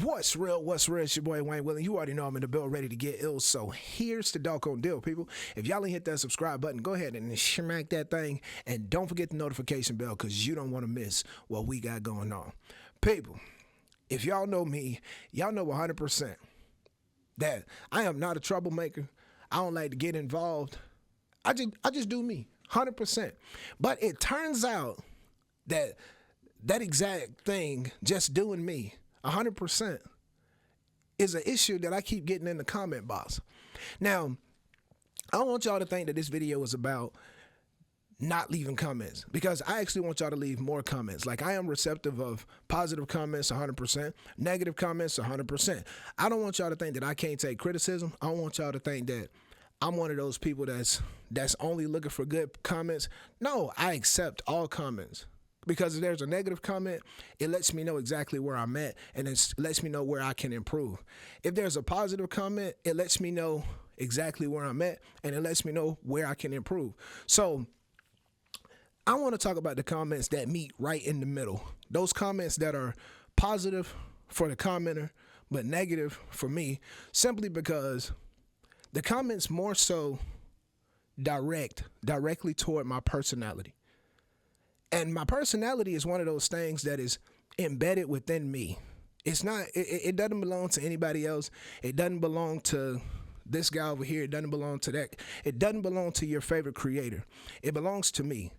What's real? What's real? It's your boy Wayne Willing. You already know I'm in the bill ready to get ill. So here's the doggone deal, people. If y'all ain't hit that subscribe button, go ahead and smack that thing. And don't forget the notification bell because you don't want to miss what we got going on. People, if y'all know me, y'all know 100% that I am not a troublemaker. I don't like to get involved. I just do me, 100%. But it turns out that exact thing, just doing me, 100%, is an issue that I keep getting in the comment box. Now, I don't want y'all to think that this video is about not leaving comments, because I actually want y'all to leave more comments. Like, I am receptive of positive comments 100%, negative comments 100%. I don't want y'all to think that I can't take criticism. I don't want y'all to think that I'm one of those people that's only looking for good comments. No, I accept all comments. Because if there's a negative comment, it lets me know exactly where I'm at, and it lets me know where I can improve. If there's a positive comment, it lets me know exactly where I'm at, and it lets me know where I can improve. So I want to talk about the comments that meet right in the middle. Those comments that are positive for the commenter, but negative for me, simply because the comments more so directly toward my personality. And my personality is one of those things that is embedded within me. It's not, it doesn't belong to anybody else. It doesn't belong to this guy over here. It doesn't belong to that. It doesn't belong to your favorite creator. It belongs to me.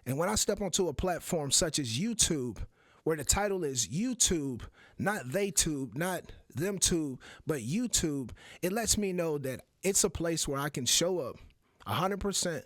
And when I step onto a platform such as YouTube, where the title is YouTube, not TheyTube, not ThemTube, but YouTube, it lets me know that it's a place where I can show up 100%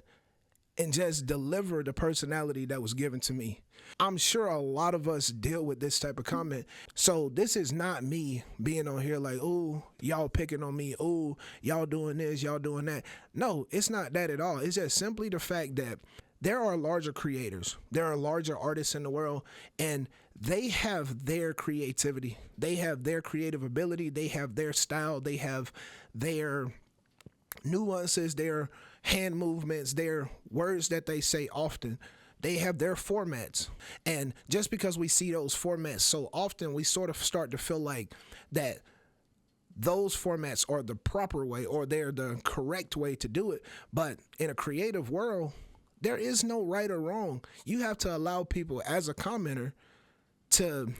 and just deliver the personality that was given to me. I'm sure a lot of us deal with this type of comment. So this is not me being on here like, oh, y'all picking on me. Oh, y'all doing this, y'all doing that. No, it's not that at all. It's just simply the fact that there are larger creators. There are larger artists in the world, and they have their creativity. They have their creative ability. They have their style. They have their nuances, their hand movements, their words that they say often. They have their formats. And just because we see those formats so often, we sort of start to feel like that those formats are the proper way, or they're the correct way to do it. But in a creative world, there is no right or wrong. You have to allow people as a commenter to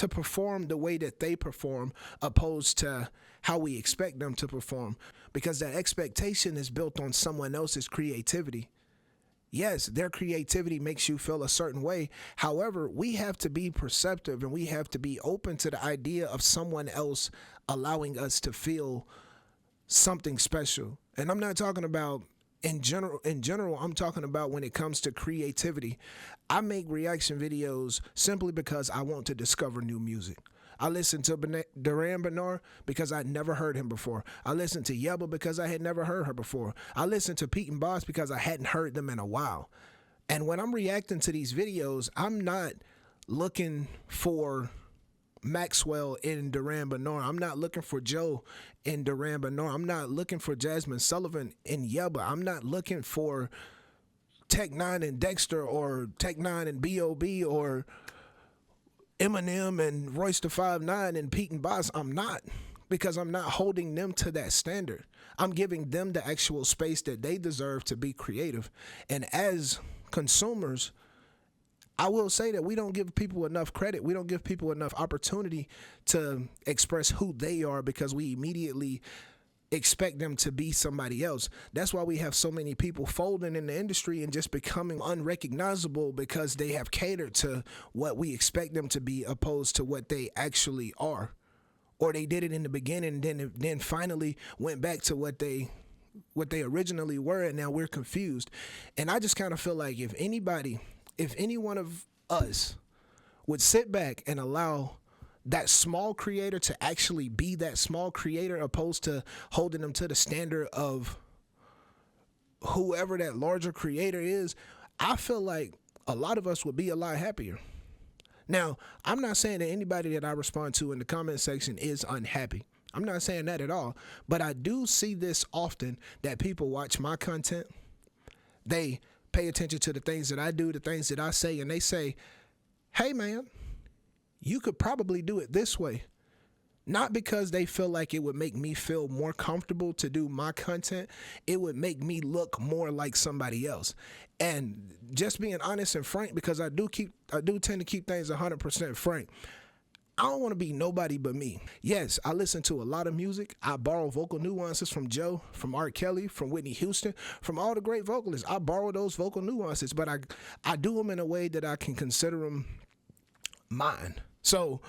perform the way that they perform, opposed to how we expect them to perform, because that expectation is built on someone else's creativity. Yes, their creativity makes you feel a certain way. However, we have to be perceptive, and we have to be open to the idea of someone else allowing us to feel something special. And I'm not talking about in general, I'm talking about when it comes to creativity. I make reaction videos simply because I want to discover new music. I listened to Duran Bernard because I'd never heard him before. I listened to Yebba because I had never heard her before. I listened to Pete and Boss because I hadn't heard them in a while. And when I'm reacting to these videos, I'm not looking for Maxwell in Duran Bernard. I'm not looking for Joe in Duran Bernard. I'm not looking for Jasmine Sullivan in Yebba. I'm not looking for Tech Nine and Dexter, or Tech Nine and B.O.B., or Eminem and Royce the 5'9" and Pete and Boss. I'm not, because I'm not holding them to that standard. I'm giving them the actual space that they deserve to be creative. And as consumers, I will say that we don't give people enough credit. We don't give people enough opportunity to express who they are, because we immediately expect them to be somebody else. That's why we have so many people folding in the industry and just becoming unrecognizable, because they have catered to what we expect them to be, opposed to what they actually are. Or they did it in the beginning, then finally went back to what they originally were, and now we're confused. And I just kind of feel like if any one of us would sit back and allow that small creator to actually be that small creator, opposed to holding them to the standard of whoever that larger creator is, I feel like a lot of us would be a lot happier. Now, I'm not saying that anybody that I respond to in the comment section is unhappy. I'm not saying that at all. But I do see this often, that people watch my content, they pay attention to the things that I do, the things that I say, and they say, hey man, you could probably do it this way. Not because they feel like it would make me feel more comfortable to do my content. It would make me look more like somebody else. And just being honest and frank, because I do tend to keep things 100% frank. I don't want to be nobody but me. Yes, I listen to a lot of music. I borrow vocal nuances from Joe, from R. Kelly, from Whitney Houston, from all the great vocalists. I borrow those vocal nuances, but I do them in a way that I can consider them mine. So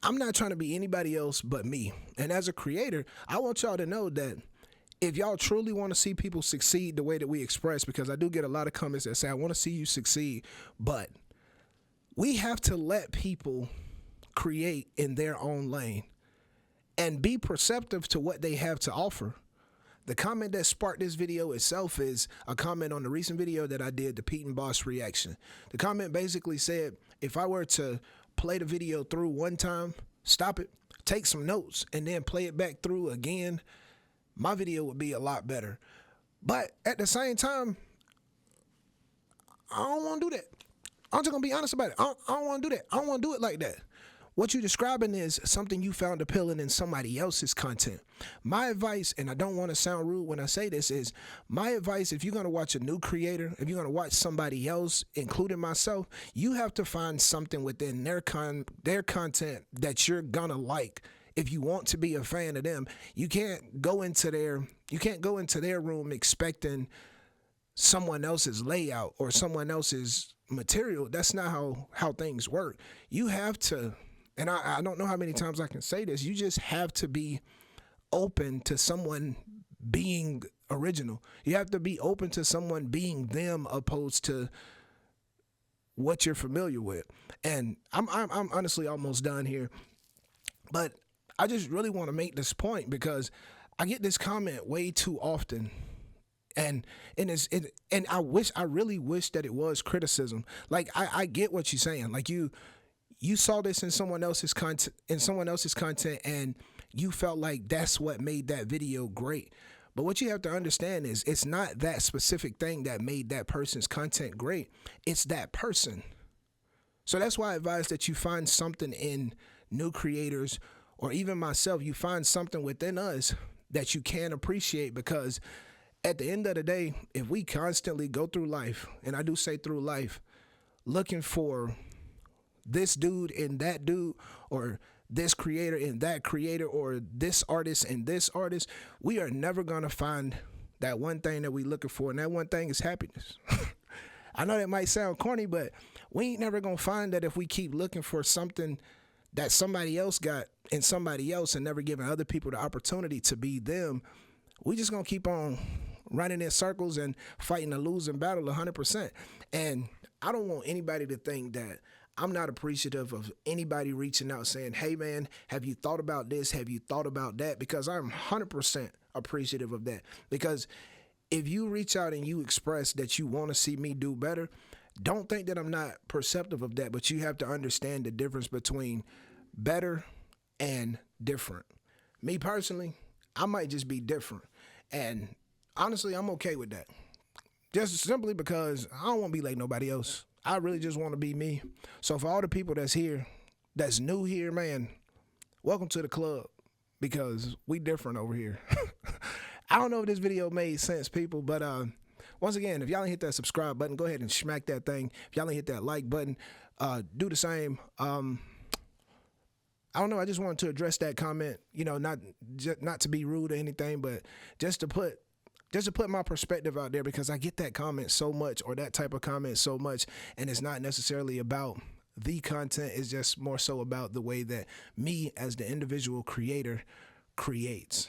I'm not trying to be anybody else but me. And as a creator, I want y'all to know that if y'all truly want to see people succeed the way that we express, because I do get a lot of comments that say, I want to see you succeed, but we have to let people create in their own lane and be perceptive to what they have to offer. The comment that sparked this video itself is a comment on the recent video that I did, the Pete and Boss reaction. The comment basically said, if I were to play the video through one time, stop it, take some notes, and then play it back through again, my video would be a lot better. But at the same time, I don't want to do that. I'm just going to be honest about it. I don't want to do that. I don't want to do it like that. What you're describing is something you found appealing in somebody else's content. My advice, and I don't want to sound rude when I say this, is my advice, if you're going to watch a new creator, if you're going to watch somebody else, including myself, you have to find something within their content that you're going to like. If you want to be a fan of them, you can't go into their room expecting someone else's layout or someone else's material. That's not how things work. You have to, and I don't know how many times I can say this, you just have to be open to someone being original. You have to be open to someone being them opposed to what you're familiar with. And I'm honestly almost done here, but I just really want to make this point because I get this comment way too often. And I really wish that it was criticism. Like I get what you're saying. Like you saw this in someone else's content, and you felt like that's what made that video great. But what you have to understand is it's not that specific thing that made that person's content great. It's that person. So that's why I advise that you find something in new creators, or even myself, you find something within us that you can appreciate, because at the end of the day, if we constantly go through life, and I do say through life, looking for this dude and that dude, or this creator and that creator, or this artist and this artist, we are never going to find that one thing that we're looking for, and that one thing is happiness. I know that might sound corny, but we ain't never going to find that if we keep looking for something that somebody else got in somebody else and never giving other people the opportunity to be them. We just going to keep on running in circles and fighting a losing battle 100%. And I don't want anybody to think that I'm not appreciative of anybody reaching out saying, hey man, have you thought about this? Have you thought about that? Because I'm 100% appreciative of that. Because if you reach out and you express that you want to see me do better, don't think that I'm not perceptive of that, but you have to understand the difference between better and different. Me personally, I might just be different. And honestly, I'm okay with that. Just simply because I don't want to be like nobody else. I really just want to be me. So for all the people that's here, that's new here, man, welcome to the club, because we different over here. I don't know if this video made sense, people, but once again, if y'all ain't hit that subscribe button, go ahead and smack that thing. If y'all ain't hit that like button, do the same. I don't know. I just wanted to address that comment, not to be rude or anything, but just to put my perspective out there, because I get that comment so much, or that type of comment so much, and it's not necessarily about the content. It's just more so about the way that me as the individual creator creates.